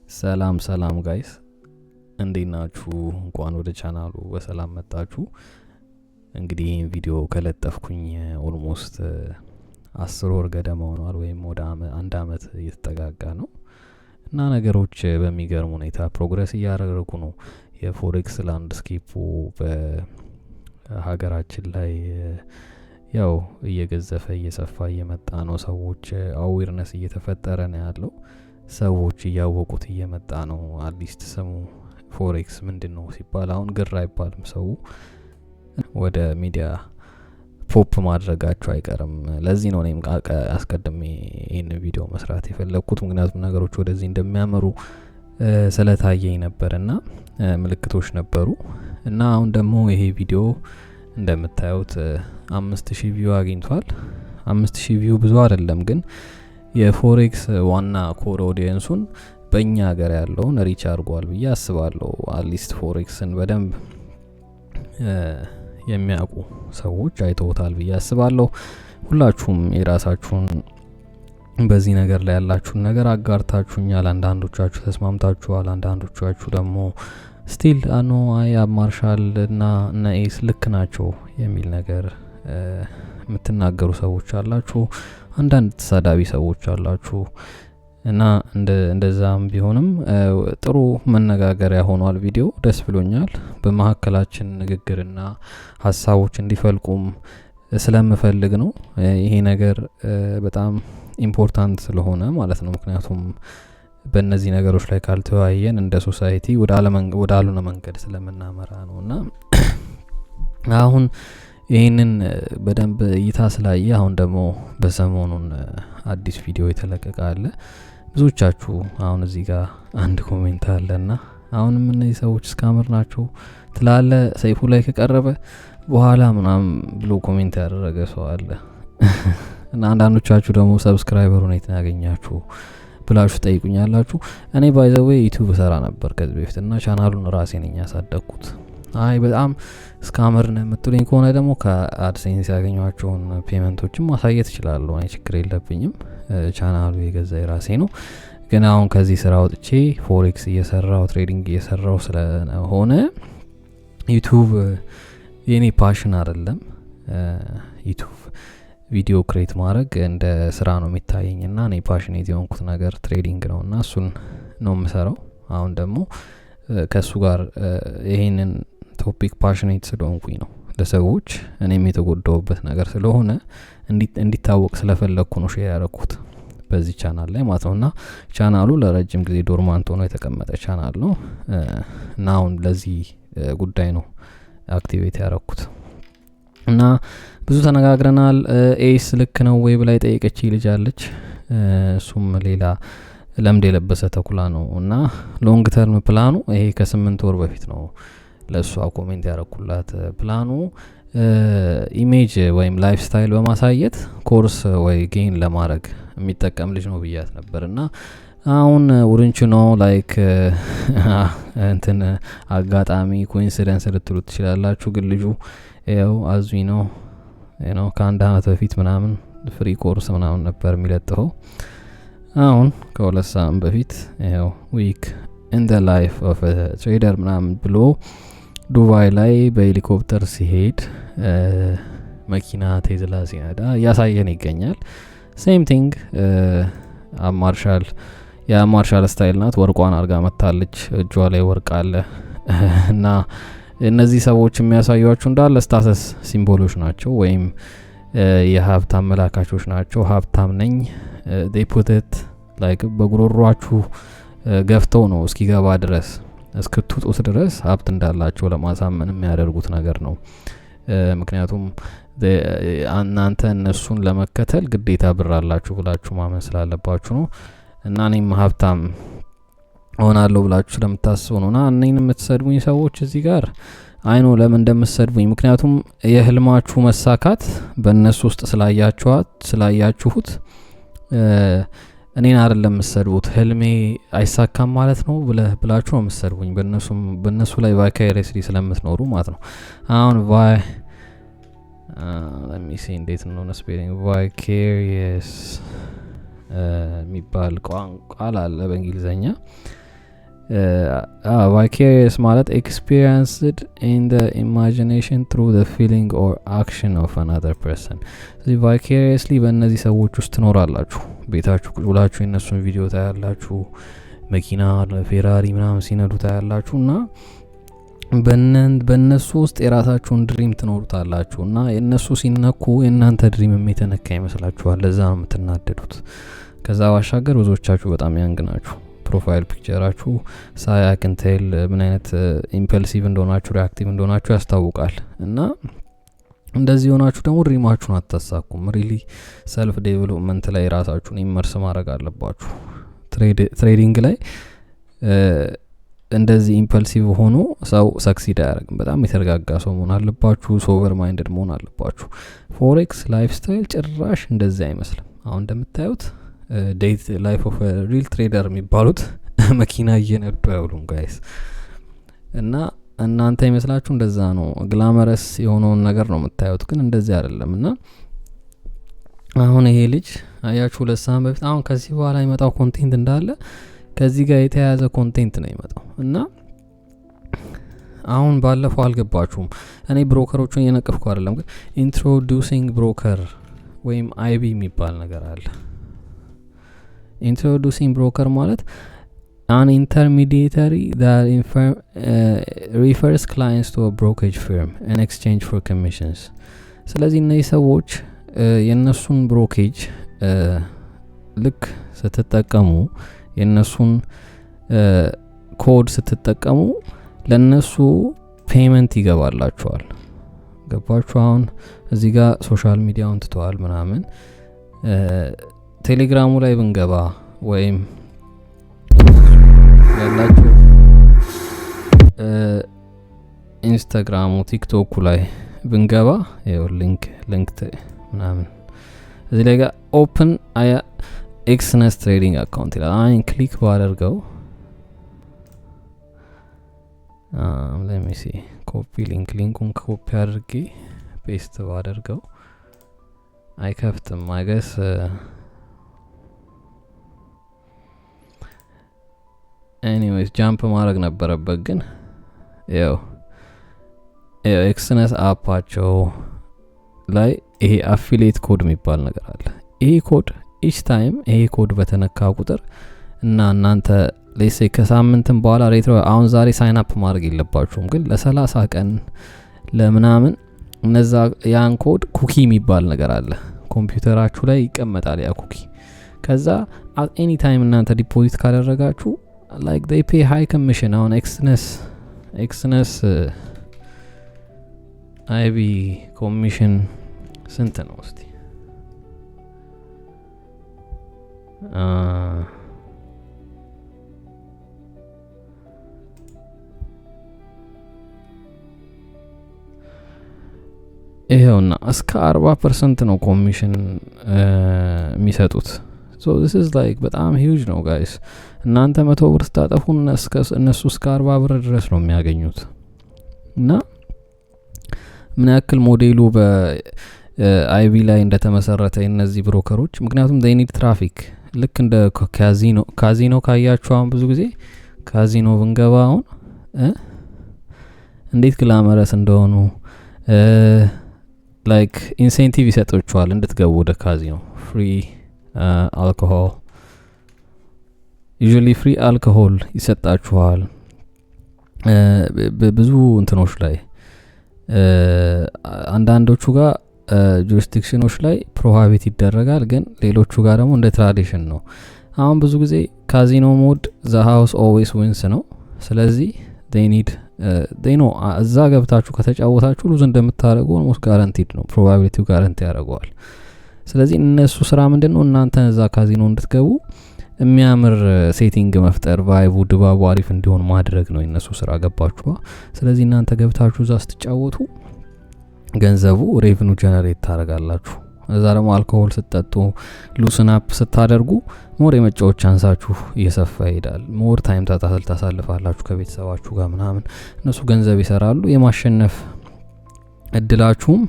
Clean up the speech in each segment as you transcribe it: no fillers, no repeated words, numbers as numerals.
ሰላም ጋይስ እንዴት ናችሁ? እንኳን ወደ ቻናሉ በሰላም መጣችሁ። እንግዲህ ይህን ቪዲዮ ከለጠፍኩኝ ኦልሞስት 10 ወር ገደማ ሆኗል፣ ወይም ወደ አንድ አመት እየተጠጋጋ ነው እና ነገሮች በሚገርም ሁኔታ ፕሮግረስ እያደረጉ ነው። የፎሬክስ ላንድስኬፑ በሀገራችን ላይ ያው እየገዘፈ እየሰፋ እየመጣ ነው። ሰዎች አዌርነስ እየተፈጠረ ነው ያለው። ሰዎች እያወቁት እየመጣ ነው። አትሊስት ስሙ ፎሬክስ ምንድነው ሲባል አሁን ግራ አይባልም። ሰው ወደ ሚዲያ ፖፕ ማድረጋቸው አይቀርም። ለዚህ ነው እኔም አስቀድሜ ይህን ቪዲዮ መስራት የፈለኩት፣ ምክንያቱም ነገሮች ወደዚህ እንደሚያመሩ ስለታየኝ ነበርና ምልክቶች ነበሩ እና አሁን ደግሞ ይሄ ቪዲዮ እንደምታዩት 5000 ቪው አግኝቷል። 5000 ቪው ብዙ አይደለም፣ ግን የፎሬክስ ዋና ኮር ኦዲየንሱን በእኛ ሀገር ያለውን ሪች አድርጓል ብዬ አስባለሁ። አትሊስት ፎሬክስን በደንብ የሚያውቁ ሰዎች አይተውታል ብዬ አስባለሁ። ሁላችሁም የራሳችሁን በዚህ ነገር ላይ ያላችሁን ነገር አጋርታችሁኛል። አንዳንዶቻችሁ ተስማምታችኋል፣ አንዳንዶቻችሁ ደግሞ ስቲል አይ ማርሻል እና ኤስ ልክ ናቸው የሚል ነገር የምትናገሩ ሰዎች አላችሁ። አንዳንድ ተሳዳቢ ሰዎች አላችሁ እና እንደዛም ቢሆንም ጥሩ መነጋገሪያ ሆኗል። ቪዲዮ ደስ ብሎኛል። በመሀከላችን ንግግርና ሀሳቦች እንዲፈልቁም ስለምፈልግ ነው። ይሄ ነገር በጣም ኢምፖርታንት ስለሆነ ማለት ነው። ምክንያቱም በእነዚህ ነገሮች ላይ ካልተወያየን እንደ ሶሳይቲ ወደ አልሆነ መንገድ ስለምናመራ ነው እና አሁን ይህንን በደንብ እይታ ስላየ አሁን ደግሞ በሰሞኑን አዲስ ቪዲዮ የተለቀቀ አለ። ብዙዎቻችሁ አሁን እዚህ ጋር አንድ ኮሜንት አለና አሁንም እነዚህ ሰዎች ስካመር ናቸው ትላለ ሰይፉ ላይ ከቀረበ በኋላ ምናምን ብሎ ኮሜንት ያደረገ ሰው አለ እና አንዳንዶቻችሁ ደግሞ ሰብስክራይበር ሁኔታ ያገኛችሁ ብላችሁ ጠይቁኛላችሁ። እኔ ባይ ዘ ዌይ ዩቲዩብ ሰራ ነበር ከዚህ በፊት እና ቻናሉን ራሴ ነኝ ያሳደግኩት። በጣም ስካመር ነው የምትሉኝ ከሆነ ደግሞ ከአድሴንስ ያገኟቸውን ፔመንቶችም ማሳየት እችላለሁ። እኔ ችግር የለብኝም። ቻናሉ የገዛ የራሴ ነው። ግን አሁን ከዚህ ስራ ወጥቼ ፎሬክስ እየሰራው ትሬዲንግ እየሰራው ስለሆነ ዩቲዩብ የኔ ፓሽን አይደለም። ዩቲዩብ ቪዲዮ ክሬት ማድረግ እንደ ስራ ነው የሚታየኝና እኔ ፓሽኔት የሆንኩት ነገር ትሬዲንግ ነውና እሱን ነው የምሰራው። አሁን ደግሞ ከሱ ጋር ይሄንን ቶፒክ ፓሽኔት ስለሆንኩኝ ነው ለሰዎች እኔም የተጎዳውበት ነገር ስለሆነ እንዲታወቅ ስለፈለኩ ነው ሼር ያደረኩት በዚህ ቻናል ላይ ማለት ነውና ቻናሉ ለረጅም ጊዜ ዶርማንት ሆኖ የተቀመጠ ቻናል ነው እና አሁን ለዚህ ጉዳይ ነው አክቲቬት ያደረኩት እና ብዙ ተነጋግረናል። ኤስ ልክ ነው ወይ ብላ የጠየቀች ልጅ አለች። እሱም ሌላ ለምድ የለበሰ ተኩላ ነው እና ሎንግ ተርም ፕላኑ ይሄ ከ8 ወር በፊት ነው ለሷ ኮሜንት ያረኩላት። ፕላኑ ኢሜጅ ወይም ላይፍ ስታይል በማሳየት ኮርስ ወይ ጌን ለማድረግ የሚጠቀም ልጅ ነው ብያት ነበርና አሁን ውርንቹ ነው ላይክ እንትን አጋጣሚ ኮኢንሲደንስ ልትሉት ትችላላችሁ። ግን ልጁ ያው አዙኝ ነው ከአንድ አመት በፊት ምናምን ፍሪ ኮርስ ምናምን ነበር የሚለጥፈው። አሁን ከሁለት ሳምንት በፊት ያው ዊክ ኢን ዘ ላይፍ ኦፍ ትሬደር ምናምን ብሎ ዱባይ ላይ በሄሊኮፕተር ሲሄድ መኪና ቴዝላ ሲነዳ እያሳየን ይገኛል። ሴም ቲንግ የማርሻል ስታይል ናት። ወርቋን አርጋ መታለች። እጇ ላይ ወርቅ አለ እና እነዚህ ሰዎች የሚያሳዩአችሁ እንዳለ ስታተስ ሲምቦሎች ናቸው ወይም የሀብት አመላካቾች ናቸው። ሀብታም ነኝ they put it like በጉሮሯችሁ ገፍተው ነው እስኪገባ ድረስ እስክትጡት ድረስ ሀብት እንዳላቸው ለማሳመን የሚያደርጉት ነገር ነው። ምክንያቱም እናንተ እነሱን ለመከተል ግዴታ ብር አላችሁ ብላችሁ ማመን ስላለባችሁ ነው እና እኔም ሀብታም ሆናለሁ ብላችሁ ስለምታስቡ ነውና እኔን የምትሰድቡኝ ሰዎች እዚህ ጋር አይኖ ለምን እንደምትሰድቡኝ፣ ምክንያቱም የህልማችሁ መሳካት በእነሱ ውስጥ ስላያችሁት እኔን አይደለም የምትሰድቡት። ህልሜ አይሳካም ማለት ነው ብላችሁ ነው የምትሰድቡኝ። በእነሱ ላይ ቫይካሪየስሊ ስለምትኖሩ ማለት ነው። አሁን ለሚሲ እንዴት ነው ስፔሊንግ ቫይካሪየስ የሚባል ቋንቋ አለ በእንግሊዘኛ ቫይኬሪየስ ማለት ኤክስፒሪየንስድ ኢን ዘ ኢማጂኔሽን ትሩ ዘ ፊሊንግ ኦር አክሽን ኦፍ አናዘር ፐርሰን። ስለዚህ ቫይኬሪየስሊ በእነዚህ ሰዎች ውስጥ ትኖራላችሁ። ቤታችሁ ቁጭ ብላችሁ የእነሱን ቪዲዮ ታያላችሁ፣ መኪና ፌራሪ ምናምን ሲነዱ ታያላችሁ እና በእነሱ ውስጥ የራሳችሁን ድሪም ትኖሩታላችሁ እና የእነሱ ሲነኩ የእናንተ ድሪም የተነካ ይመስላችኋል። ለዛ ነው የምትናደዱት። ከዛ ባሻገር ብዙዎቻችሁ በጣም ያንግ ናችሁ። ፕሮፋይል ፒክቸራችሁ ሳያክንቴል ምን አይነት ኢምፐልሲቭ እንደሆናችሁ ሪአክቲቭ እንደሆናችሁ ያስታውቃል። እና እንደዚህ ሆናችሁ ደግሞ ድሪማችሁን አታሳኩም። ሪሊ ሰልፍ ዴቨሎፕመንት ላይ ራሳችሁን ኢመርስ ማድረግ አለባችሁ። ትሬዲንግ ላይ እንደዚህ ኢምፐልሲቭ ሆኖ ሰው ሰክሲድ አያደርግም። በጣም የተረጋጋ ሰው መሆን አለባችሁ። ሶቨር ማይንድድ መሆን አለባችሁ። ፎሬክስ ላይፍ ስታይል ጭራሽ እንደዚህ አይመስልም። አሁን እንደምታዩት ዴት ላይፍ ኦፍ ሪል ትሬደር የሚባሉት መኪና እየነዱ አይውሉም ጋይስ። እና እናንተ ይመስላችሁ እንደዛ ነው ግላመረስ የሆነውን ነገር ነው የምታዩት፣ ግን እንደዚህ አይደለም። እና አሁን ይሄ ልጅ አያችሁ 2 ሳምንት በፊት አሁን ከዚህ በኋላ የመጣው ኮንቴንት እንዳለ ከዚህ ጋር የተያያዘ ኮንቴንት ነው የመጣው። እና አሁን ባለፈው አልገባችሁም፣ እኔ ብሮከሮቹን እየነቀፍኩ አይደለም፣ ግን ኢንትሮዱሲንግ ብሮከር ወይም አይቢ የሚባል ነገር አለ። ኢንትሮዱሲንግ ብሮከር ማለት an intermediary that refers clients to a brokerage firm in exchange for commissions. ስለዚህ እነዚህ ሰዎች የነሱን ብሮኬጅ ልክ ስትጠቀሙ የነሱን ኮድ ስትጠቀሙ ለነሱ ፔመንት ይገባላችኋል። ገባችሁ? አሁን እዚህ ጋር ሶሻል ሚዲያውን ትተዋል ምናምን ቴሌግራሙ ላይ ብንገባ ወይም ያላችሁ ኢንስታግራሙ ቲክቶክ ላይ ብንገባ ይኸው ሊንክ ምናምን እዚህ ላይ ጋር ኦፕን አያ ኤክስነስ ትሬዲንግ አካውንት ይላል። አይን ክሊክ ባደርገው let me see ኮፒ ሊንኩን ኮፒ አድርጌ ፔስት ባደርገው አይከፍትም። አይገስ ኤኒዌይስ ጃምፕ ማድረግ ነበረበት። ግን ያው ኤክስነስ አፓቸው ላይ ይሄ አፊሊየት ኮድ የሚባል ነገር አለ። ይሄ ኮድ ኢች ታይም ይሄ ኮድ በተነካ ቁጥር እና እናንተ ሌሴ ከሳምንትም በኋላ ሬትሮ አሁን ዛሬ ሳይን አፕ ማድረግ የለባችሁም፣ ግን ለ30 ቀን ለምናምን እነዛ ያን ኮድ ኩኪ የሚባል ነገር አለ ኮምፒውተራችሁ ላይ ይቀመጣል ያ ኩኪ። ከዛ at any time እናንተ ዲፖዚት ካደረጋችሁ like they pay high commission on ኤክስነስ አይቢ ኮሚሽን ስንት ነው እስቲ? ይሄውና እስከ 40% ነው ኮሚሽን የሚሰጡት። so this is like በጣም huge ነው guys። እናንተ 100 ብር ስታጠፉ እነሱ እስከ 40 ብር ድረስ ነው የሚያገኙት። እና ምን ያክል ሞዴሉ በአይቢ ላይ እንደተመሰረተ እነዚህ ብሮከሮች፣ ምክንያቱም they need traffic ልክ እንደ ካዚኖ ካያችሁ አሁን ብዙ ጊዜ ካዚኖ ብንገባ አሁን እንዴት ግላመረስ እንደሆኑ ላይክ ኢንሴንቲቭ ይሰጣችኋል እንድትገቡ ወደ ካዚኖ። ፍሪ አልኮሆል ዩዥዋሊ ፍሪ አልኮሆል ይሰጣችኋል። ብዙ እንትኖች ላይ አንዳንዶቹ ጋር ጁሪስዲክሽኖች ላይ ፕሮሃቢት ይደረጋል፣ ግን ሌሎቹ ጋር ደግሞ እንደ ትራዲሽን ነው። አሁን ብዙ ጊዜ ካዚኖ ሞድ ዘ ሃውስ ኦልዌይስ ዊንስ ነው። ስለዚህ they know እዛ ገብታችሁ ከተጫወታችሁ ሉዝ እንደምታደርጉ ኦልሞስት ጋራንቲድ ነው፣ ፕሮባቢሊቲው ጋራንቲ ያደርገዋል። ስለዚህ እነሱ ስራ ምንድነው እናንተ እዛ ካዚኖ እንድትገቡ የሚያምር ሴቲንግ መፍጠር፣ ቫይቡ ድባቡ አሪፍ እንዲሆን ማድረግ ነው የነሱ ስራ። ገባችሁ? ስለዚህ እናንተ ገብታችሁ እዛ ስትጫወቱ ገንዘቡ ሬቨኑ ጀነሬት ታደርጋላችሁ። እዛ ደግሞ አልኮሆል ስትጠጡ ሉስን አፕ ስታደርጉ ሞር የመጫወት ቻንሳችሁ እየሰፋ ይሄዳል። ሞር ታይም ታሳልፋላችሁ ከቤተሰባችሁ ጋር ምናምን። እነሱ ገንዘብ ይሰራሉ፣ የማሸነፍ እድላችሁም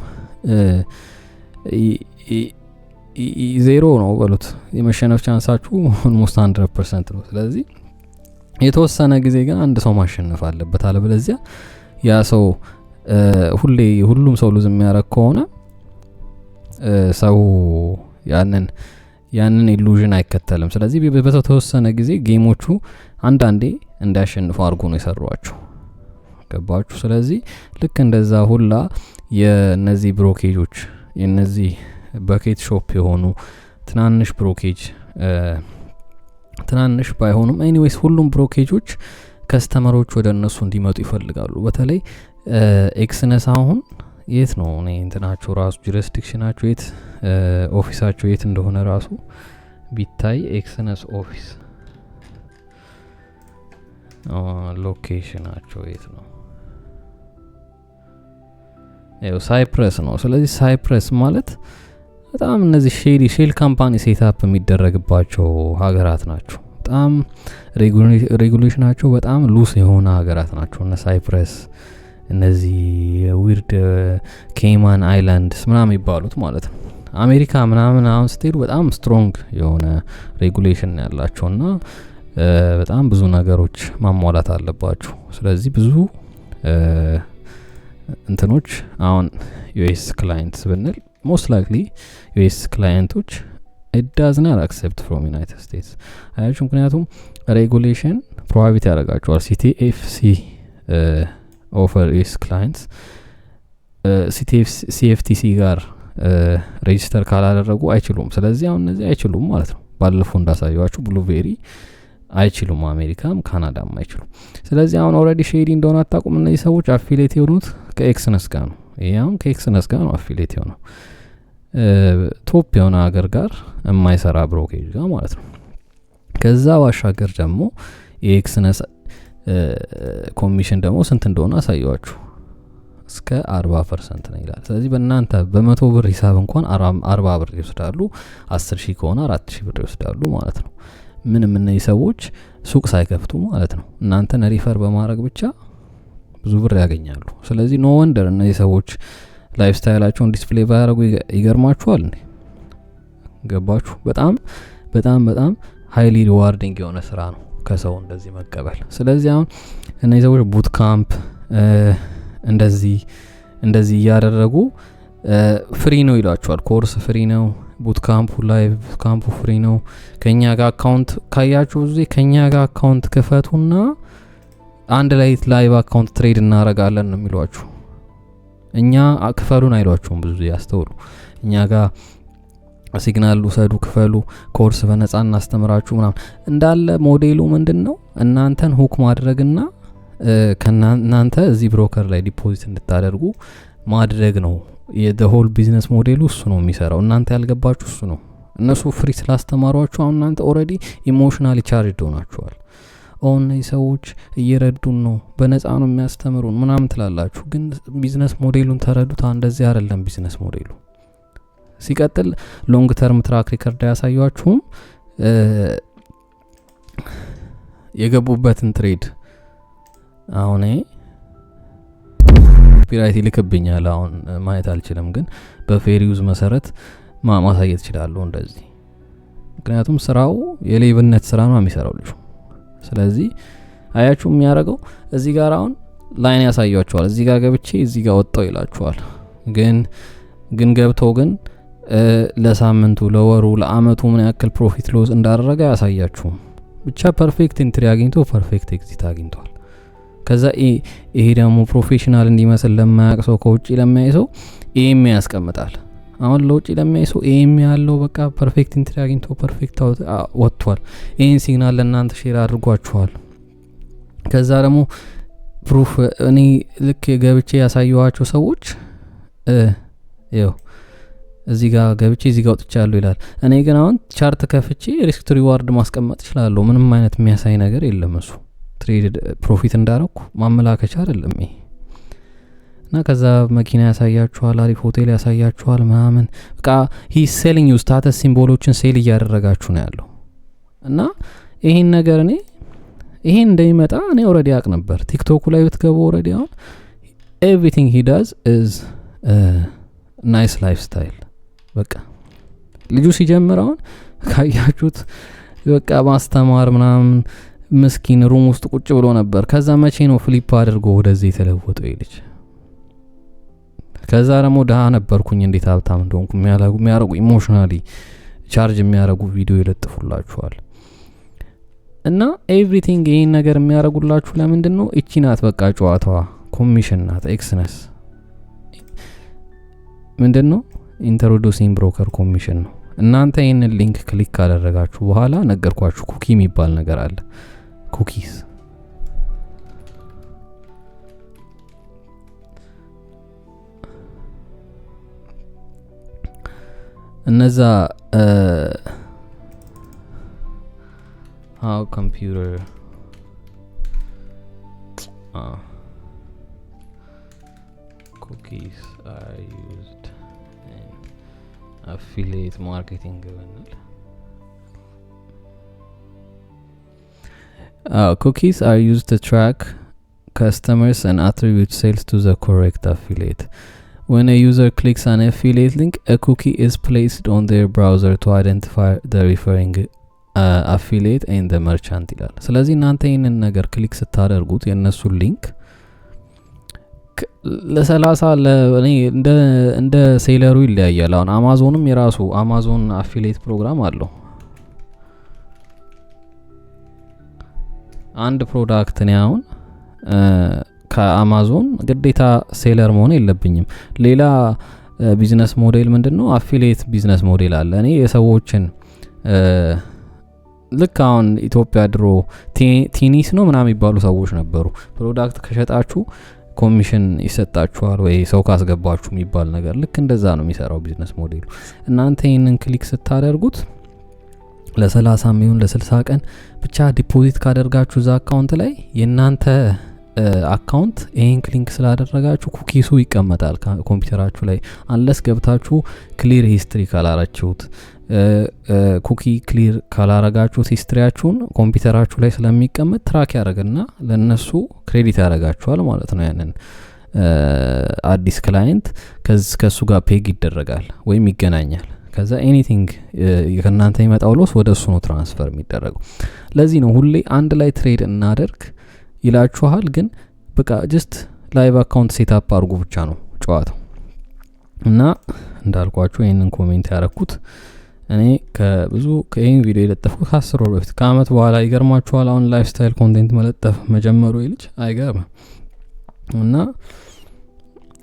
ዜሮ ነው በሉት። የመሸነፍ ቻንሳችሁ ኦልሞስት 100% ነው። ስለዚህ የተወሰነ ጊዜ ግን አንድ ሰው ማሸነፍ አለበት። አለበለዚያ ያ ሰው ሁሉም ሰው ሉዝ የሚያደርግ ከሆነ ሰው ያንን ኢሉዥን አይከተልም። ስለዚህ በተወሰነ ጊዜ ጌሞቹ አንዳንዴ እንዳያሸንፉ አድርጎ ነው የሰሯቸው። ገባችሁ? ስለዚህ ልክ እንደዛ ሁላ የነዚህ ብሮኬጆች የነዚህ በኬት ሾፕ የሆኑ ትናንሽ ብሮኬጅ ትናንሽ ባይሆኑም ኤኒዌይስ ሁሉም ብሮኬጆች ከስተመሮች ወደ እነሱ እንዲመጡ ይፈልጋሉ። በተለይ ኤክስነስ አሁን የት ነው እኔ እንትናቸው ራሱ ጁሪስዲክሽናቸው የት ኦፊሳቸው የት እንደሆነ ራሱ ቢታይ ኤክስነስ ኦፊስ ሎኬሽናቸው የት ነው? ሳይፕረስ ነው። ስለዚህ ሳይፕረስ ማለት በጣም እነዚህ ሼል ካምፓኒ ሴታፕ የሚደረግባቸው ሀገራት ናቸው። በጣም ሬጉሌሽናቸው በጣም ሉስ የሆነ ሀገራት ናቸው እነ ሳይፕረስ፣ እነዚህ ዊርድ ኬይማን አይላንድስ ምናምን ይባሉት ማለት ነው። አሜሪካ ምናምን አሁን ስትሄዱ በጣም ስትሮንግ የሆነ ሬጉሌሽን ያላቸውና በጣም ብዙ ነገሮች ማሟላት አለባቸው። ስለዚህ ብዙ እንትኖች አሁን ዩኤስ ክላይንትስ ብንል ሞስት ላይክሊ ዩኤስ ክላይንቶች it does not accept from United States አያችሁ። ምክንያቱም ሬጉሌሽን ፕሮሂቢት ያደርጋቸዋል። CTFC ኦፈር ዩኤስ ክላይንትስ CFTC ጋር ሬጂስተር ካላደረጉ አይችሉም። ስለዚህ አሁን እነዚህ አይችሉም ማለት ነው። ባለፈው እንዳሳየዋችሁ ብሉቬሪ አይችሉም፣ አሜሪካም ካናዳም አይችሉም። ስለዚህ አሁን ኦልሬዲ ሼዲ እንደሆነ አታውቁም። እነዚህ ሰዎች አፊሊየት የሆኑት ከኤክስነስ ጋር ነው። ይሄም ከኤክስነስ ጋር ነው አፊሊየት የሆነው ቶፕ የሆነ ሀገር ጋር የማይሰራ ብሮኬጅ ጋር ማለት ነው። ከዛ ባሻገር ደግሞ የኤክስነስ ኮሚሽን ደግሞ ስንት እንደሆነ አሳየዋችሁ እስከ 40% ነው ይላል። ስለዚህ በእናንተ በ100 ብር ሂሳብ እንኳን 40 ብር ይወስዳሉ። 10,000 ከሆነ 4,000 ብር ይወስዳሉ ማለት ነው። ምንም እነዚህ ሰዎች ሱቅ ሳይከፍቱ ማለት ነው እናንተን ሪፈር በማድረግ ብቻ ብዙ ብር ያገኛሉ። ስለዚህ ኖ ወንደር እነዚህ ሰዎች ላይፍ ስታይላቸውን ዲስፕሌይ ባያደርጉ ይገርማችኋል እንዴ? ገባችሁ? በጣም በጣም በጣም ሃይሊ ሪዋርዲንግ የሆነ ስራ ነው ከሰው እንደዚህ መቀበል። ስለዚህ አሁን እነዚህ ሰዎች ቡት ካምፕ እንደዚህ እያደረጉ ፍሪ ነው ይላችኋል። ኮርስ ፍሪ ነው፣ ቡት ካምፑ ላይቭ ካምፑ ፍሪ ነው። ከኛ ጋር አካውንት ካያችሁ ብዙ ከኛ ጋር አካውንት ክፈቱና አንድ ላይ ላይቭ አካውንት ትሬድ እናረጋለን ነው የሚሏችሁ። እኛ ክፈሉን አይሏችሁም። ብዙ ያስተውሉ። እኛ ጋር ሲግናል ውሰዱ፣ ክፈሉ፣ ኮርስ በነፃ እናስተምራችሁ ምናምን እንዳለ ሞዴሉ ምንድነው? እናንተን ሁክ ማድረግና ከናንተ እዚህ ብሮከር ላይ ዲፖዚት እንድታደርጉ ማድረግ ነው። የሆል ቢዝነስ ሞዴሉ እሱ ነው የሚሰራው። እናንተ ያልገባችሁ እሱ ነው። እነሱ ፍሪ ስላስተማሯችሁ አሁን እናንተ ኦልሬዲ ኢሞሽናሊ ቻርጅድ ሆናችኋል። እነዚህ ሰዎች እየረዱን ነው፣ በነፃ ነው የሚያስተምሩን ምናምን ትላላችሁ። ግን ቢዝነስ ሞዴሉን ተረዱታ። እንደዚህ አይደለም ቢዝነስ ሞዴሉ። ሲቀጥል ሎንግ ተርም ትራክ ሪከርድ ያሳያችሁም የገቡበትን ትሬድ አሁን ፒራይት ይልክብኛል። አሁን ማየት አልችልም፣ ግን በፌር ዩዝ መሰረት ማሳየት እችላለሁ እንደዚህ። ምክንያቱም ስራው የሌብነት ስራ ነው የሚሰራው ልጁ። ስለዚህ አያችሁ የሚያደርገው እዚህ ጋር አሁን ላይን ያሳያችኋል። እዚህ ጋር ገብቼ እዚህ ጋር ወጣው ይላችኋል። ግን ገብተው ግን ለሳምንቱ፣ ለወሩ፣ ለአመቱ ምን ያክል ፕሮፊት ሎስ እንዳደረገ ያሳያችሁም። ብቻ ፐርፌክት ኢንትሪ አግኝቶ ፐርፌክት ኤግዚት አግኝቷል። ከዛ ይሄ ደግሞ ፕሮፌሽናል እንዲመስል ለማያውቅ ሰው ከውጪ ለሚያይ ሰው ኤም ያስቀምጣል። አሁን ለውጪ ለሚያይ ሰው ኤም ያለው በቃ ፐርፌክት ኢንትሪ አግኝቶ ፐርፌክት ወጥቷል። ይሄን ሲግናል ለእናንተ ሼር አድርጓችኋል። ከዛ ደግሞ ፕሩፍ እኔ ልክ ገብቼ ያሳየኋቸው ሰዎች ይኸው እዚህ ጋር ገብቼ እዚህ ጋር ወጥቻለሁ ይላል። እኔ ግን አሁን ቻርት ከፍቼ ሪስክ ቱ ሪዋርድ ማስቀመጥ እችላለሁ። ምንም አይነት የሚያሳይ ነገር የለም። እሱ ትሬድ ፕሮፊት እንዳረኩ ማመላከቻ አይደለም ይሄ። እና ከዛ መኪና ያሳያችኋል፣ አሪፍ ሆቴል ያሳያችኋል ምናምን። በቃ ሂ ሴሊንግ ዩ ስታተስ ሲምቦሎችን ሴል እያደረጋችሁ ነው ያለው። እና ይሄን ነገር ይሄን እንደሚመጣ እኔ ኦልሬዲ አቅ ነበር። ቲክቶክ ላይ ብትገቡ ኦልሬዲ አሁን ኤቭሪቲንግ ሂ ዳዝ ኢዝ ናይስ ላይፍ ስታይል። በቃ ልጁ ሲጀምር አሁን ካያችሁት በቃ ማስተማር ምናምን ምስኪን ሩም ውስጥ ቁጭ ብሎ ነበር። ከዛ መቼ ነው ፍሊፕ አድርጎ ወደዚህ የተለወጠው ይልጅ? ከዛ ደግሞ ደሃ ነበርኩኝ እንዴት ሀብታም እንደሆንኩ የሚያረጉ ኢሞሽናሊ ቻርጅ የሚያረጉ ቪዲዮ ይለጥፉላችኋል። እና ኤቭሪቲንግ ይሄን ነገር የሚያረጉላችሁ ለምንድን ነው? እቺ ናት በቃ ጨዋታዋ፣ ኮሚሽን ናት። ኤክስነስ ምንድን ነው? ኢንትሮዱሲንግ ብሮከር ኮሚሽን ነው። እናንተ ይሄንን ሊንክ ክሊክ ካደረጋችሁ በኋላ ነገርኳችሁ፣ ኩኪ የሚባል ነገር አለ። ኩኪስ እነዛ how computer cookies are used in affiliate marketing cookies are used to track customers and attribute sales to the correct affiliate. When a user clicks an affiliate link, a cookie is placed on their browser to identify the referring affiliate and the merchant ይላል። ስለዚህ እናንተ ይህንን ነገር ክሊክ ስታደርጉት የእነሱን ሊንክ ለ30 እንደ ሴለሩ ይለያያል። አሁን አማዞንም የራሱ አማዞን አፊሊየት ፕሮግራም አለው። አንድ ፕሮዳክት ነው አሁን ከአማዞን ግዴታ ሴለር መሆን የለብኝም። ሌላ ቢዝነስ ሞዴል ምንድነው? አፊሊየት ቢዝነስ ሞዴል አለ። እኔ የሰዎችን ልክ አሁን ኢትዮጵያ ድሮ ቲኒስ ነው ምናምን የሚባሉ ሰዎች ነበሩ። ፕሮዳክት ከሸጣችሁ ኮሚሽን ይሰጣችኋል ወይ ሰው ካስገባችሁ የሚባል ነገር፣ ልክ እንደዛ ነው የሚሰራው ቢዝነስ ሞዴሉ። እናንተ ይሄንን ክሊክ ስታደርጉት ለ30 ሚሊዮን ለ60 ቀን ብቻ ዲፖዚት ካደርጋችሁ እዛ አካውንት ላይ የናንተ አካውንት ይሄን ክሊክ ስላደረጋችሁ ኩኪሱ ይቀመጣል ኮምፒውተራችሁ ላይ። አንለስ ገብታችሁ ክሊር ሂስትሪ ካላራችሁት ኩኪ ክሊር ካላረጋችሁት ሂስትሪያችሁን ኮምፒውተራችሁ ላይ ስለሚቀመጥ ትራክ ያደርግና ለነሱ ክሬዲት ያደርጋችኋል ማለት ነው። ያንን አዲስ ክላይንት ከሱ ጋር ፔግ ይደረጋል ወይም ይገናኛል። ከዛ ኤኒቲንግ ከናንተ ይመጣው ሎስ ወደ እሱ ነው ትራንስፈር የሚደረገው። ለዚህ ነው ሁሌ አንድ ላይ ትሬድ እናደርግ ይላችኋል። ግን በቃ ጀስት ላይቭ አካውንት ሴትአፕ አድርጉ ብቻ ነው ጨዋታው። እና እንዳልኳችሁ ይሄንን ኮሜንት ያረኩት እኔ ከይሄን ቪዲዮ የለጠፍኩት ከ10 ወር በፊት ከአመት በኋላ ይገርማችኋል። አሁን ላይፍ ስታይል ኮንቴንት መለጠፍ መጀመሩ ይልጅ አይገርም። እና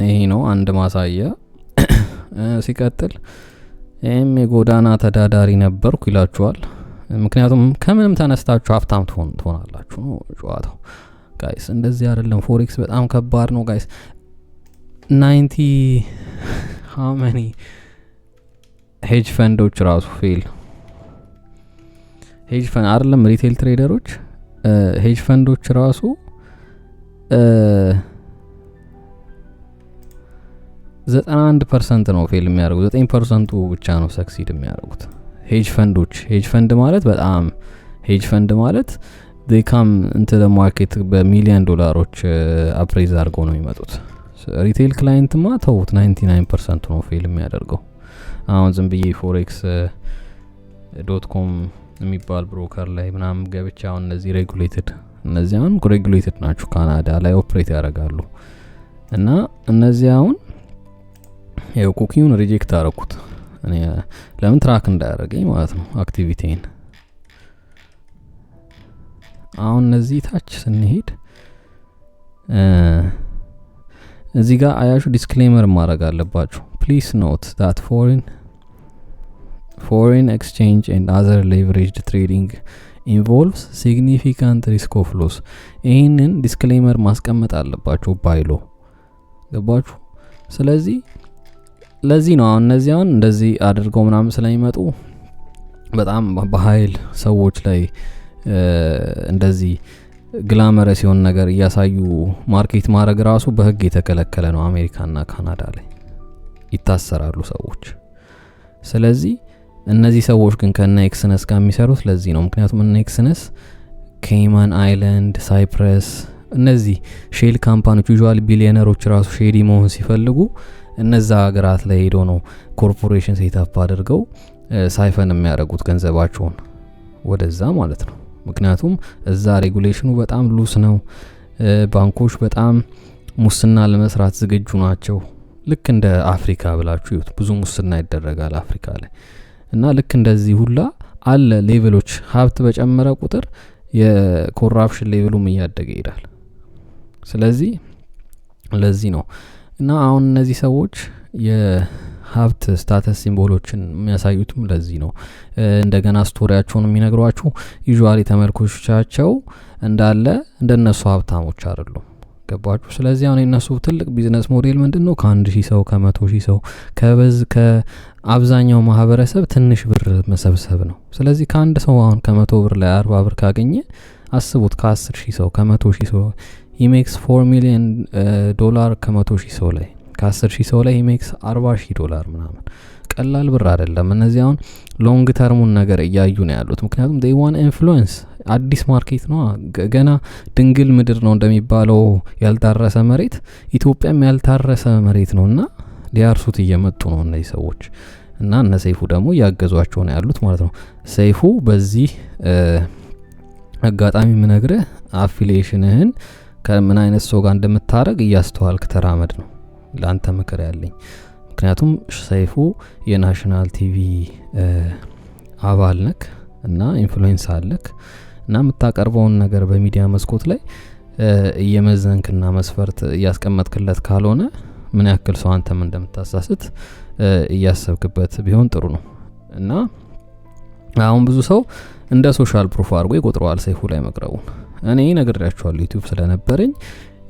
ይሄ ነው አንድ ማሳያ። ሲቀጥል ይሄም የጎዳና ተዳዳሪ ነበርኩ ይላችኋል። ምክንያቱም ከምንም ተነስታችሁ ሀብታም ትሆናላችሁ ነው ጨዋታው ጋይስ። እንደዚህ አይደለም። ፎሬክስ በጣም ከባድ ነው ጋይስ። 90 how many ሄጅ ፈንዶች ራሱ ፌል ሄጅ ፈንድ አይደለም ሪቴል ትሬደሮች ሄጅ ፈንዶች ራሱ 91% ነው ፌል የሚያደርጉት፣ 9% ብቻ ነው ሰክሲድ የሚያደርጉት። ሄጅ ፈንድ ማለት በጣም ሄጅ ፈንድ ማለት they come into the market በሚሊዮን ዶላሮች አፕሬዝ አድርገው ነው የሚመጡት። ሪቴል ክላይንትማ ተውት 99% ነው ፌል የሚያደርገው። አሁን ዝም ብዬ forex.com የሚባል ብሮከር ላይ ምናምን ገብቻ አሁን እነዚህ ሬጉሌትድ ናቸው ካናዳ ላይ ኦፕሬት ያደርጋሉ። እና እነዚህ አሁን ያው ኩኪውን ሪጀክት አደረኩት እኔ ለምን ትራክ እንዳያደርገኝ ማለት ነው አክቲቪቲን። አሁን እነዚህ ታች ስንሄድ እዚህ ጋር አያሹ ዲስክሌመር ማድረግ አለባችሁ። ፕሊዝ ኖት that foreign exchange and other leveraged trading involves significant risk of loss. ይሄንን ዲስክሌመር ማስቀመጥ አለባችሁ ባይሎ ገባችሁ። ስለዚህ ለዚህ ነው አሁን እነዚህ አሁን እንደዚህ አድርገው ምናምን ስለሚመጡ በጣም በኃይል ሰዎች ላይ እንደዚህ ግላመረስ የሆነ ነገር እያሳዩ ማርኬት ማድረግ ራሱ በህግ የተከለከለ ነው። አሜሪካና ካናዳ ላይ ይታሰራሉ ሰዎች። ስለዚህ እነዚህ ሰዎች ግን ከነ ኤክስነስ ጋር የሚሰሩት ለዚህ ነው። ምክንያቱም እነ ኤክስነስ ኬይማን አይላንድ፣ ሳይፕረስ እነዚህ ሼል ካምፓኒዎች ዩዥዋሊ ቢሊዮነሮች ራሱ ሼዲ መሆን ሲፈልጉ እነዛ ሀገራት ላይ ሄዶ ነው ኮርፖሬሽን ሴትአፕ አድርገው ሳይፈን የሚያደርጉት ገንዘባቸውን ወደዛ ማለት ነው። ምክንያቱም እዛ ሬጉሌሽኑ በጣም ሉስ ነው። ባንኮች በጣም ሙስና ለመስራት ዝግጁ ናቸው። ልክ እንደ አፍሪካ ብላችሁ ይዩት፣ ብዙ ሙስና ይደረጋል አፍሪካ ላይ እና ልክ እንደዚህ ሁላ አለ ሌቭሎች። ሀብት በጨመረ ቁጥር የኮራፕሽን ሌቭሉም እያደገ ይሄዳል። ስለዚህ ለዚህ ነው እና አሁን እነዚህ ሰዎች የሀብት ስታተስ ሲምቦሎችን የሚያሳዩትም ለዚህ ነው። እንደገና ስቶሪያቸውን የሚነግሯችሁ ዩዥዋሊ ተመልካቾቻቸው እንዳለ እንደነሱ ሀብታሞች አይደሉም። ገባችሁ? ስለዚህ አሁን የነሱ ትልቅ ቢዝነስ ሞዴል ምንድነው? ከ1000 ሰው ከ100,000 ሰው ከአብዛኛው ማህበረሰብ ትንሽ ብር መሰብሰብ ነው። ስለዚህ ከአንድ ሰው አሁን ከ100 ብር ላይ 40 ብር ካገኘ አስቡት፣ ከ10,000 ሰው ከ100,000 ሰው ኢሜክስ $4 ሚሊዮን ከ100,000 ሰው ላይ ከ10,000 ሰው ላይ ኢሜክስ $40,000 ምናምን። ቀላል ብር አይደለም። እነዚህ አሁን ሎንግ ተርሙን ነገር እያዩ ነው ያሉት። ምክንያቱም they want influence። አዲስ ማርኬት ነው፣ ገና ድንግል ምድር ነው እንደሚባለው ያልታረሰ መሬት። ኢትዮጵያም ያልታረሰ መሬት ነውና ሊያርሱት እየመጡ ነው እነዚህ ሰዎች እና እነ ሰይፉ ደግሞ እያገዟቸው ነው ያሉት ማለት ነው። ሰይፉ በዚህ አጋጣሚ ምነግርህ አፊሊዬሽንህን ከምን አይነት ሰው ጋር እንደምታረግ እያስተዋልክ ተራመድ ነው ለአንተ ምክር ያለኝ። ምክንያቱም ሰይፉ የናሽናል ቲቪ አባል ነክ እና ኢንፍሉዌንስ አለክ እና የምታቀርበውን ነገር በሚዲያ መስኮት ላይ እየመዘንክና መስፈርት እያስቀመጥክለት ካልሆነ ምን ያክል ሰው አንተም እንደምታሳስት እያሰብክበት ቢሆን ጥሩ ነው። እና አሁን ብዙ ሰው እንደ ሶሻል ፕሩፍ አድርጎ ይቆጥረዋል ሰይፉ ላይ መቅረቡን። እኔ ነግሬያቸዋለሁ ዩቲዩብ ስለነበረኝ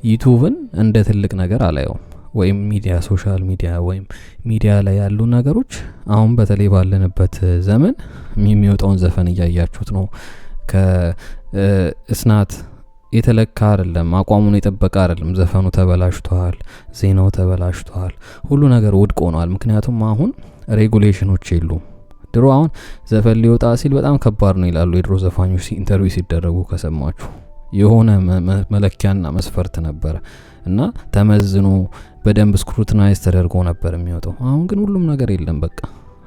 ዩቲዩብን እንደ ትልቅ ነገር አላየውም። ወይም ሚዲያ ሶሻል ሚዲያ ወይም ሚዲያ ላይ ያሉ ነገሮች አሁን በተለይ ባለንበት ዘመን የሚወጣውን ዘፈን እያያችሁት ነው። ከእስናት የተለካ አይደለም፣ አቋሙን የጠበቀ አይደለም። ዘፈኑ ተበላሽቷል፣ ዜናው ተበላሽቷል፣ ሁሉ ነገር ውድቅ ሆኗል። ምክንያቱም አሁን ሬጉሌሽኖች የሉም። ድሮ አሁን ዘፈን ሊወጣ ሲል በጣም ከባድ ነው ይላሉ የድሮ ዘፋኞች ኢንተርቪው ሲደረጉ ከሰማችሁ። የሆነ መለኪያና መስፈርት ነበረ እና ተመዝኖ በደንብ ስክሩትናይዝ ተደርጎ ነበር የሚወጣው። አሁን ግን ሁሉም ነገር የለም። በቃ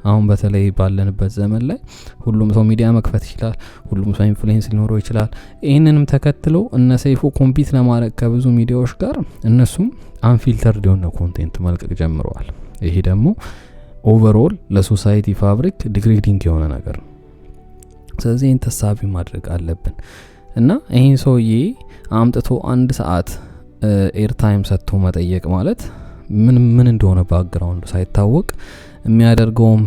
አሁን በተለይ ባለንበት ዘመን ላይ ሁሉም ሰው ሚዲያ መክፈት ይችላል፣ ሁሉም ሰው ኢንፍሉዌንስ ሊኖረው ይችላል። ይህንንም ተከትሎ እነ ሰይፉ ኮምፒት ለማድረግ ከብዙ ሚዲያዎች ጋር እነሱም አንፊልተርድ የሆነ ኮንቴንት መልቀቅ ጀምረዋል። ይሄ ደግሞ ኦቨርኦል ለሶሳይቲ ፋብሪክ ዲግሬዲንግ የሆነ ነገር ነው። ስለዚህ ይህን ተሳቢ ማድረግ አለብን እና ይህን ሰውዬ አምጥቶ 1 ሰዓት ኤርታይም ሰጥቶ መጠየቅ ማለት ምን እንደሆነ ባክግራውንዱ ሳይታወቅ የሚያደርገውም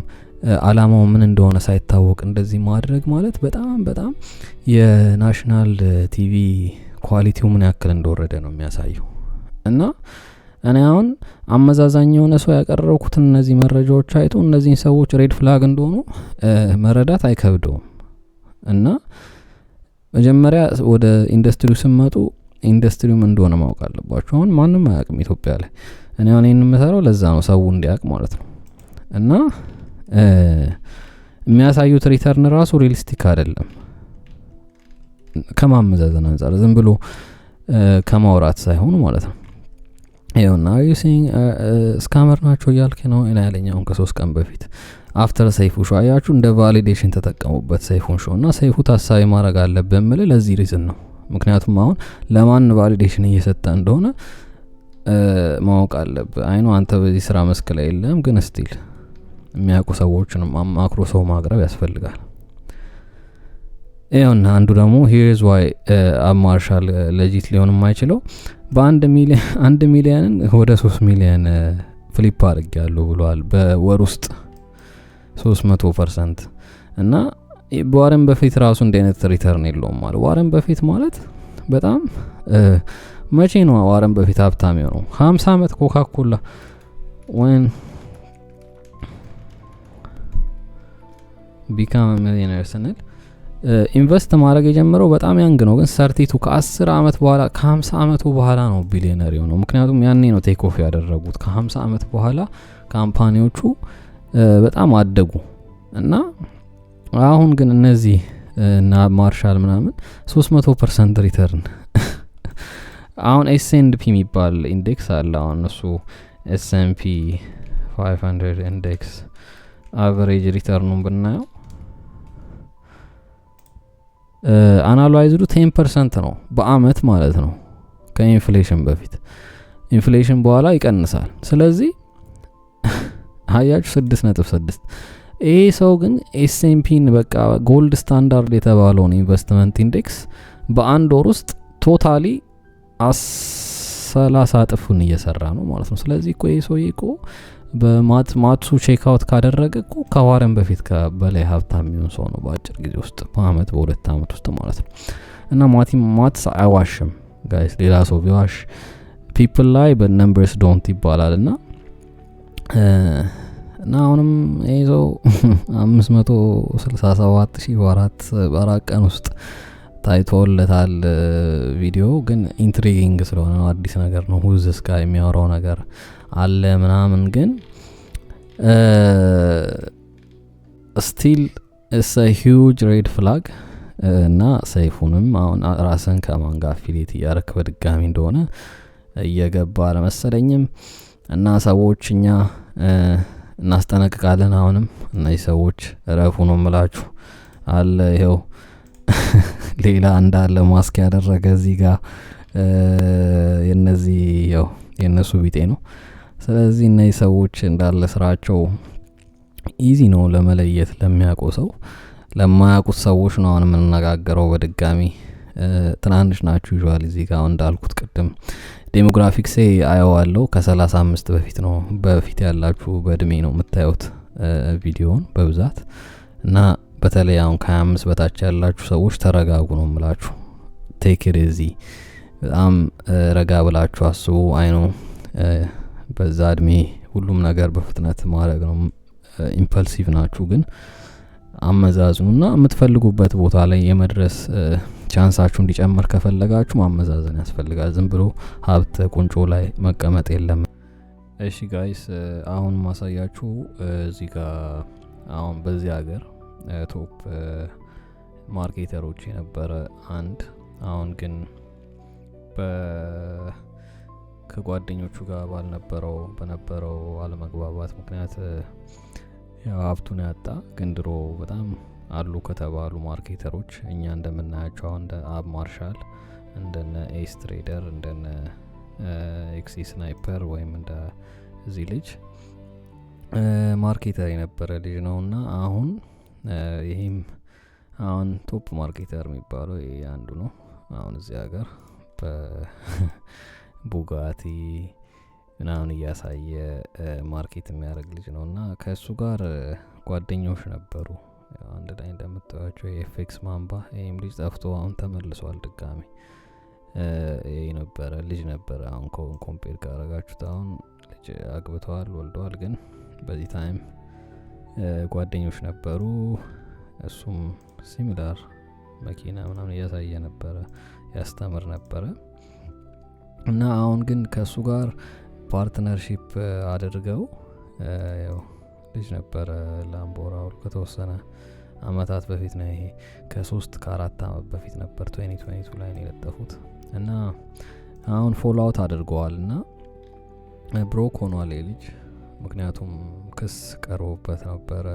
አላማው ምን እንደሆነ ሳይታወቅ እንደዚህ ማድረግ ማለት በጣም የናሽናል ቲቪ ኳሊቲው ምን ያክል እንደወረደ ነው የሚያሳየው። እና እኔ አሁን አመዛዛኝ የሆነ ሰው ያቀረብኩትን እነዚህ መረጃዎች አይቶ እነዚህን ሰዎች ሬድ ፍላግ እንደሆኑ መረዳት አይከብደውም። እና መጀመሪያ ወደ ኢንዱስትሪው ስመጡ ኢንዱስትሪው ምን እንደሆነ ማወቅ አለባችሁ። አሁን ማንም አያውቅም ኢትዮጵያ ላይ። እኔ አሁን ይሄን የምሰራው ለዛ ነው ሰው እንዲያውቅ ማለት ነው። እና የሚያሳዩት ሪተርን ራሱ ሪሊስቲክ አይደለም ከማመዛዘን አንፃር፣ ዝም ብሎ ከማውራት ሳይሆን ማለት ነው። ይኸውና ዩሲንግ ስካመር ናቸው እያልክ ነው ያለኝ አሁን ከ3 ቀን በፊት አፍተር ሰይፉ ሾው አያችሁ እንደ ቫሊዴሽን ተጠቀሙበት ሰይፉን ሾው እና ሰይፉ ታሳቢ ማድረግ አለብን ምለ ለዚህ ሪዝን ነው። ምክንያቱም አሁን ለማን ቫሊዴሽን እየሰጠ እንደሆነ ማወቅ አለብህ። አይኑ አንተ በዚህ ስራ መስክ ላይ የለም፣ ግን ስቲል የሚያውቁ ሰዎችን ማክሮ ሰው ማቅረብ ያስፈልጋል። ይኸውና አንዱ ደግሞ here's why ማርሻል ለጂት ሊሆን የማይችለው በ1 ሚሊዮንን ወደ 3 ሚሊዮን ፍሊፕ አድርጌያለሁ ብሏል በወር ውስጥ 300%። እና ዋረን በፊት ራሱ እንደ አይነት ሪተርን የለውም ማለት ዋረን በፊት ማለት በጣም መቼ ነው ዋረን በፊት ሀብታም የሆነው? 50 አመት ኮካኮላ when become a millionaire ስንል ኢንቨስት ማድረግ የጀመረው በጣም ያንግ ነው፣ ግን ሰርቲቱ ከ10 አመት በኋላ ከ50 አመቱ በኋላ ነው ቢሊዮነር የሆነው። ምክንያቱም ያኔ ነው ቴክ ኦፍ ያደረጉት። ከ50 አመት በኋላ ካምፓኒዎቹ በጣም አደጉ። እና አሁን ግን እነዚህ እና ማርሻል ምናምን 300% ሪተርን አሁን S&P የሚባል ኢንዴክስ አለ። አሁን እሱ S&P 500 ኢንዴክስ አቨሬጅ ሪተርኑን ብናየው አናላይዝዱ 10% ነው በአመት ማለት ነው ከኢንፍሌሽን በፊት። ኢንፍሌሽን በኋላ ይቀንሳል። ስለዚህ ሀያችሁ 6.6 ይሄ ሰው ግን ኤስኤምፒን በቃ ጎልድ ስታንዳርድ የተባለውን ኢንቨስትመንት ኢንዴክስ በአንድ ወር ውስጥ ቶታሊ 30 እጥፉን እየሰራ ነው ማለት ነው። ስለዚህ እኮ ይሄ ሰውዬ እኮ በማትሱ ቼክ አውት ካደረገ እኮ ከዋረን በፊት በላይ ሀብታም የሚሆን ሰው ነው በአጭር ጊዜ ውስጥ በአመት በ2 አመት ውስጥ ማለት ነው። እና ማትስ አይዋሽም ጋይስ። ሌላ ሰው ቢዋሽ ፒፕል ላይ በነምበርስ ዶንት ይባላል። እና አሁንም ይሄ ሰው 567,000 በአራት ቀን ውስጥ ታይቶለታል። ቪዲዮ ግን ኢንትሪጊንግ ስለሆነ ነው፣ አዲስ ነገር ነው። ሁዝስ ጋር የሚያወራው ነገር አለ ምናምን፣ ግን ስቲል ኢትስ አ ሂውጅ ሬድ ፍላግ። እና ሰይፉንም አሁን ራስን ከማን ጋር አፊሊየት እያረክ በድጋሚ እንደሆነ እየገባ አልመሰለኝም። እና ሰዎች እኛ እናስጠነቅቃለን። አሁንም እነዚህ ሰዎች ረፉ ነው ምላችሁ አለ። ይኸው ሌላ እንዳለ ማስክ ያደረገ እዚህ ጋር የነዚህ ያው የነሱ ቢጤ ነው። ስለዚህ እነዚህ ሰዎች እንዳለ ስራቸው ኢዚ ነው ለመለየት ለሚያውቁ ሰው። ለማያውቁት ሰዎች ነው አሁን የምንነጋገረው በድጋሚ። ትናንሽ ናችሁ ይዟል እዚህ ጋር እንዳልኩት ቅድም ዴሞግራፊክሴ አየዋለሁ ከ35 በፊት ነው። በፊት ያላችሁ በእድሜ ነው የምታዩት ቪዲዮውን በብዛት። እና በተለይ አሁን ከ25 በታች ያላችሁ ሰዎች ተረጋጉ ነው የምላችሁ። ቴክ ኢት ኢዚ፣ በጣም ረጋ ብላችሁ አስቡ። አይኖ በዛ እድሜ ሁሉም ነገር በፍጥነት ማድረግ ነው። ኢምፐልሲቭ ናችሁ፣ ግን አመዛዝኑና የምትፈልጉበት ቦታ ላይ የመድረስ ቻንሳችሁ እንዲጨምር ከፈለጋችሁ ማመዛዘን ያስፈልጋል። ዝም ብሎ ሀብት ቁንጮ ላይ መቀመጥ የለም። እሺ ጋይስ፣ አሁን ማሳያችሁ እዚህ ጋር አሁን በዚህ ሀገር ቶፕ ማርኬተሮች የነበረ አንድ አሁን ግን ከጓደኞቹ ጋር በነበረው አለመግባባት ምክንያት ያው ሀብቱን ያጣ፣ ግን ድሮ በጣም አሉ ከተባሉ ማርኬተሮች እኛ እንደምናያቸው እንደ አብ ማርሻል፣ እንደነ ኤስ ትሬደር፣ እንደነ ኤክሲ ስናይፐር ወይም እንደ እዚህ ልጅ ማርኬተር የነበረ ልጅ ነውና አሁን ይሄም አሁን ቶፕ ማርኬተር የሚባለው ይሄ አንዱ ነው። አሁን እዚህ ሀገር በቡጋቲ ምናምን እያሳየ ማርኬት የሚያደርግ ልጅ ነውና ከሱ ጋር ጓደኞች ነበሩ። አንድ ላይ እንደምታዩቸው የኤፍኤክስ ማምባ። ይሄም ልጅ ጠፍቶ አሁን ተመልሷል ድጋሚ። ይሄ ልጅ ነበረ። አሁን ኮምፔር ካረጋችሁት አሁን ልጅ አግብተዋል፣ ወልደዋል። ግን በዚህ ታይም ጓደኞች ነበሩ። እሱም ሲሚላር መኪና ምናምን እያሳየ ነበረ፣ ያስተምር ነበረ። እና አሁን ግን ከሱ ጋር ፓርትነርሺፕ አድርገው ያው ልጅ ነበረ ላምቦራውል ከተወሰነ አመታት በፊት ነው። ይሄ ከ3-4 አመት በፊት ነበር 2022 ላይ ነው የለጠፉት። እና አሁን ፎሎ አውት አድርገዋል እና ብሮክ ሆኗል ልጅ። ምክንያቱም ክስ ቀርቦበት ነበረ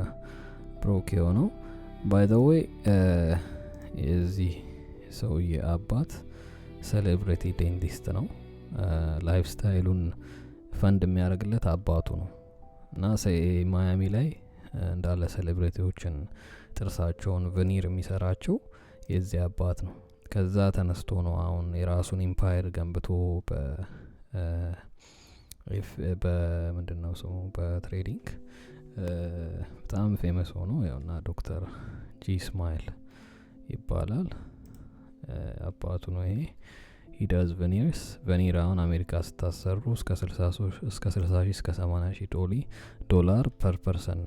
ብሮክ የሆነው። ባይ ዘ ዌይ የዚህ ሰውዬ አባት ሴሌብሪቲ ዴንቲስት ነው። ላይፍ ስታይሉን ፈንድ የሚያደርግለት አባቱ ነው። እና ማያሚ ላይ እንዳለ ሴሌብሪቲዎችን ጥርሳቸውን ቨኒር የሚሰራቸው የዚህ አባት ነው። ከዛ ተነስቶ ነው አሁን የራሱን ኢምፓየር ገንብቶ በምንድነው ስሙ በትሬዲንግ በጣም ፌመስ ሆኖ ያውና ዶክተር ጂ ስማይል ይባላል አባቱ ነው። ይሄ ሂዳዝ ቨኒር አሁን አሜሪካ ስታሰሩ እስከ 60 እስከ 80,000 ዶላር ፐር ፐርሰን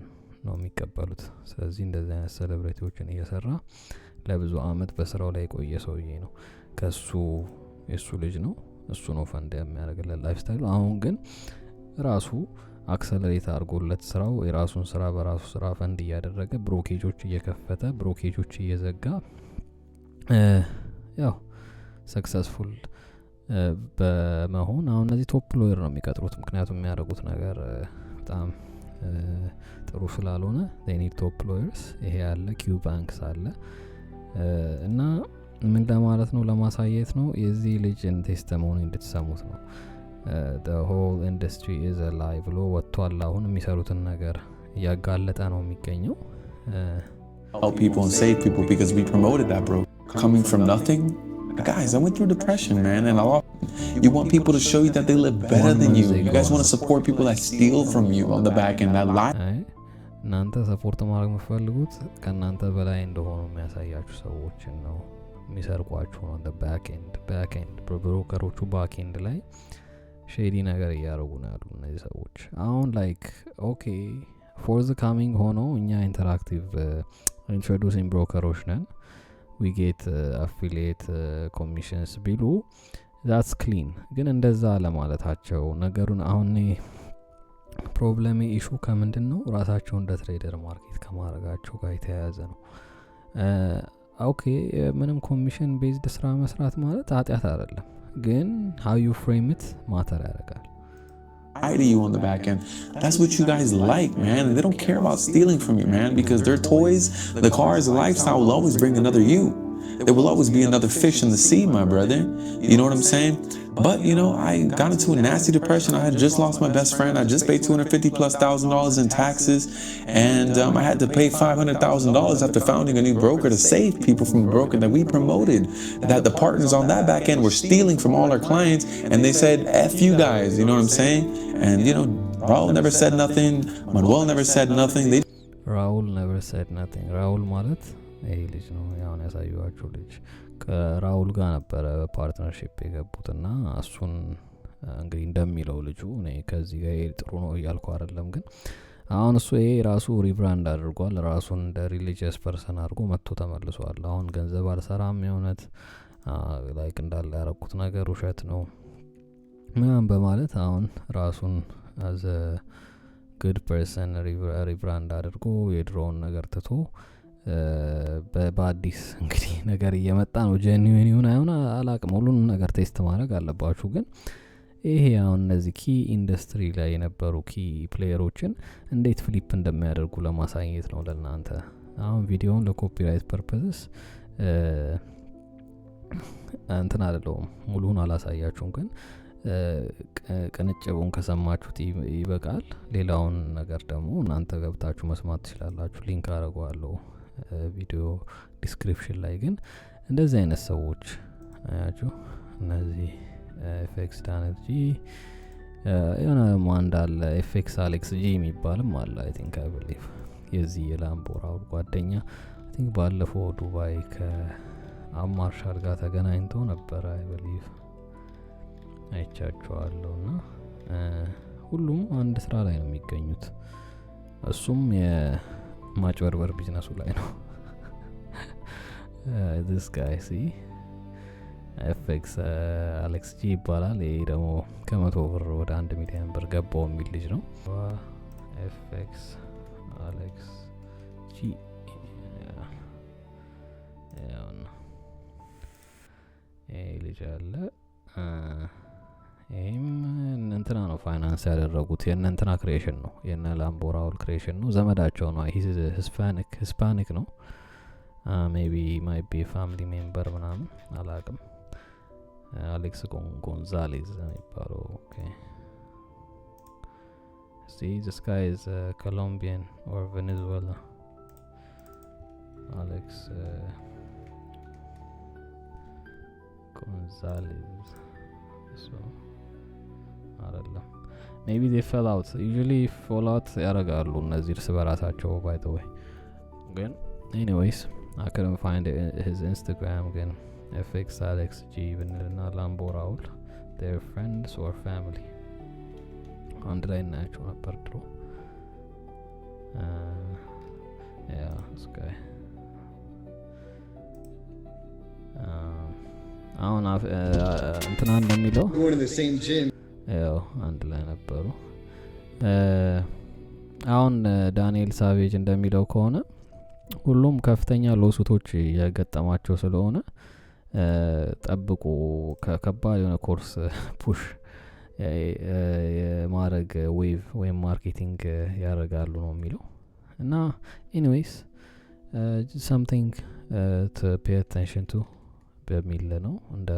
ነው የሚቀበሉት። ስለዚህ እንደዚህ አይነት ሴሌብሪቲዎችን እየሰራ ለብዙ አመት በስራው ላይ የቆየ ሰውዬ ነው። የሱ ልጅ ነው። እሱ ነው ፈንድ የሚያደርግለት ላይፍ ስታይሉ። አሁን ግን ራሱ አክሰለሬት አድርጎለት ስራው የራሱን ስራ በራሱ ስራ ፈንድ እያደረገ ብሮኬጆች እየከፈተ ብሮኬጆች እየዘጋ ያው ሰክሰስፉል በመሆን አሁን እነዚህ ቶፕ ሎየር ነው የሚቀጥሩት። ምክንያቱም የሚያደርጉት ነገር በጣም ጥሩ ስላልሆነ they need top lawyers። ይሄ ያለ ኪው ባንክስ አለ እና ምን ለማለት ነው ለማሳየት ነው የዚህ ልጅን ቴስቲሞኒ እንድትሰሙት ነው። the whole industry is a lie ብሎ ወጥቷል። አሁን የሚሰሩትን ነገር እያጋለጠ ነው የሚገኘው። help people and save people because we promoted that, bro. Coming from nothing, guys, I went through depression, man, and you want people to show you that they live better than you. You guys want to support people that steal from you on the back end, that lie. እናንተ ሰፖርት ማድረግ የምትፈልጉት ከእናንተ በላይ እንደሆኑ የሚያሳያችሁ ሰዎችን ነው፣ የሚሰርቋችሁ ነው። ባክ ኤንድ ብሮከሮቹ ባክ ኤንድ ላይ ሼዲ ነገር እያደረጉ ነው ያሉ እነዚህ ሰዎች። አሁን ላይክ ኦኬ ፎር ዘ ካሚንግ ሆኖ እኛ ኢንተራክቲቭ ኢንትሮዱሲንግ ብሮከሮች ነን ዊ ጌት አፊሊየት ኮሚሽንስ ቢሉ that's clean። ግን እንደዛ ለማለታቸው ነገሩን አሁን ፕሮብሌም ኢሹ ከምንድን ነው ራሳቸው እንደ ትሬደር ማርኬት ከማድረጋቸው ጋር የተያያዘ ነው። ኦኬ ምንም ኮሚሽን ቤዝድ ስራ መስራት ማለት ኃጢአት አይደለም፣ ግን how you frame it ማተር ያደርጋል። To you on the back end. That's what you guys like, man. They don't care about stealing from you, man, because their toys, the cars, the lifestyle will always bring another you. There will always be another fish in the sea, my brother. You know what I'm saying? But, you know, I got into a nasty depression. I had just lost my best friend. I just paid $250,000+ in taxes. And I had to pay $500,000 after founding a new broker to save people from a broker that we promoted. That the partners on that back end were stealing from all our clients. And they said, F you guys. You know what I'm saying? And, you know, Raul never said nothing. Manuel never said nothing. Raul never said nothing. Raul ማለት ይሄ ልጅ ነው ያው ያሳዩዋችሁ ልጅ ከራውል ጋር ነበረ ፓርትነርሺፕ የገቡትና እሱን እንግዲህ እንደሚለው ልጁ እኔ ከዚህ ጋር ጥሩ ነው እያልኩ አይደለም፣ ግን አሁን እሱ ይሄ ራሱ ሪብራንድ አድርጓል። ራሱን እንደ ሪሊጂየስ ፐርሰን አድርጎ መጥቶ ተመልሷል። አሁን ገንዘብ አልሰራም የሆነት ላይክ እንዳለ ያረኩት ነገር ውሸት ነው ምናምን በማለት አሁን ራሱን as a good person ሪብራንድ አድርጎ የድሮውን ነገር ትቶ በአዲስ እንግዲህ ነገር እየመጣ ነው። ጄኒዩን ይሁን አይሁን አላቅም፣ ሁሉንም ነገር ቴስት ማድረግ አለባችሁ። ግን ይሄ አሁን እነዚህ ኪ ኢንዱስትሪ ላይ የነበሩ ኪ ፕሌየሮችን እንዴት ፍሊፕ እንደሚያደርጉ ለማሳየት ነው ለእናንተ። አሁን ቪዲዮውን ለኮፒራይት ፐርፐስስ እንትን አይደለም ሙሉውን አላሳያችሁም፣ ግን ቅንጭቡን ከሰማችሁት ይበቃል። ሌላውን ነገር ደግሞ እናንተ ገብታችሁ መስማት ትችላላችሁ። ሊንክ አደርገዋለሁ ቪዲዮ ዲስክሪፕሽን ላይ። ግን እንደዚህ አይነት ሰዎች አያችሁ እነዚህ ኤፍኤክስ ዳነጂ የሆነ ማንድ አለ ኤፍኤክስ አሌክስ ጂ የሚባልም አለ። አይ ቲንክ አይ ቢሊቭ የዚህ የላምቦራው ጓደኛ አይ ቲንክ ባለፈው ዱባይ ከአማርሻል ጋር ተገናኝቶ ነበር አይ ቢሊቭ አይቻቸዋለሁና ሁሉም አንድ ስራ ላይ ነው የሚገኙት። እሱም የማጭበርበር ቢዝነሱ ላይ ነው። this guy see FX አሌክስ ጂ ይባላል። ይሄ ደግሞ ከ100 ብር ወደ 1 ሚሊዮን ብር ገባው የሚል ልጅ ነው። FX አሌክስ ጂ ይሄ ልጅ አለ። ይሄም እንትና ነው ፋይናንስ ያደረጉት የእንትና ክሬሽን ነው የነ ላምቦራውል ክሬሽን ነው። ዘመዳቸው ነው። ሂስ ሂስፓኒክ ነው። ሜቢ ማይ ቢ ፋሚሊ ሜምበር ምናምን አላቅም። አሌክስ ጎንዛሌዝ የሚባለው ኦኬ። see this guy is Colombian or Venezuela. Alex Gonzalez. So አይደለም maybe they fell out. Usually fall out ያረጋሉ እነዚህ እርስ በራሳቸው by the way. ግን anyways I couldn't find his Instagram again. FX Alex G ብንልና ላምቦራውል their friends or family አንድ ላይ ናቸው ነበር ድሮ። yeah this guy አሁን እንትና እንደሚለው ያው አንድ ላይ ነበሩ። አሁን ዳንኤል ሳቬጅ እንደሚለው ከሆነ ሁሉም ከፍተኛ ሎሱቶች የገጠማቸው ስለሆነ ጠብቁ ከባድ የሆነ ኮርስ ፑሽ የማረግ ዌቭ ወይም ማርኬቲንግ ያደርጋሉ ነው የሚለው። እና ኤኒዌይስ something to pay attention to በሚል ነው። እንደ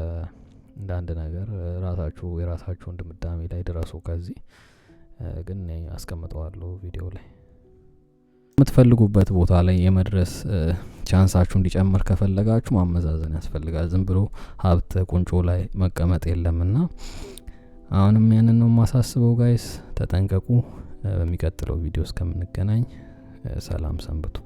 አንድ ነገር የራሳችሁን ድምዳሜ ላይ ድረሱ። ከዚህ ግን አስቀምጠዋለሁ ቪዲዮ ላይ የምትፈልጉበት ቦታ ላይ የመድረስ ቻንሳችሁ እንዲጨምር ከፈለጋችሁ ማመዛዘን ያስፈልጋል። ዝም ብሎ ሀብት ቁንጮ ላይ መቀመጥ የለምና አሁንም ያንን ነው ማሳስበው። ጋይስ ተጠንቀቁ። በሚቀጥለው ቪዲዮ እስከምንገናኝ ሰላም ሰንብቱ።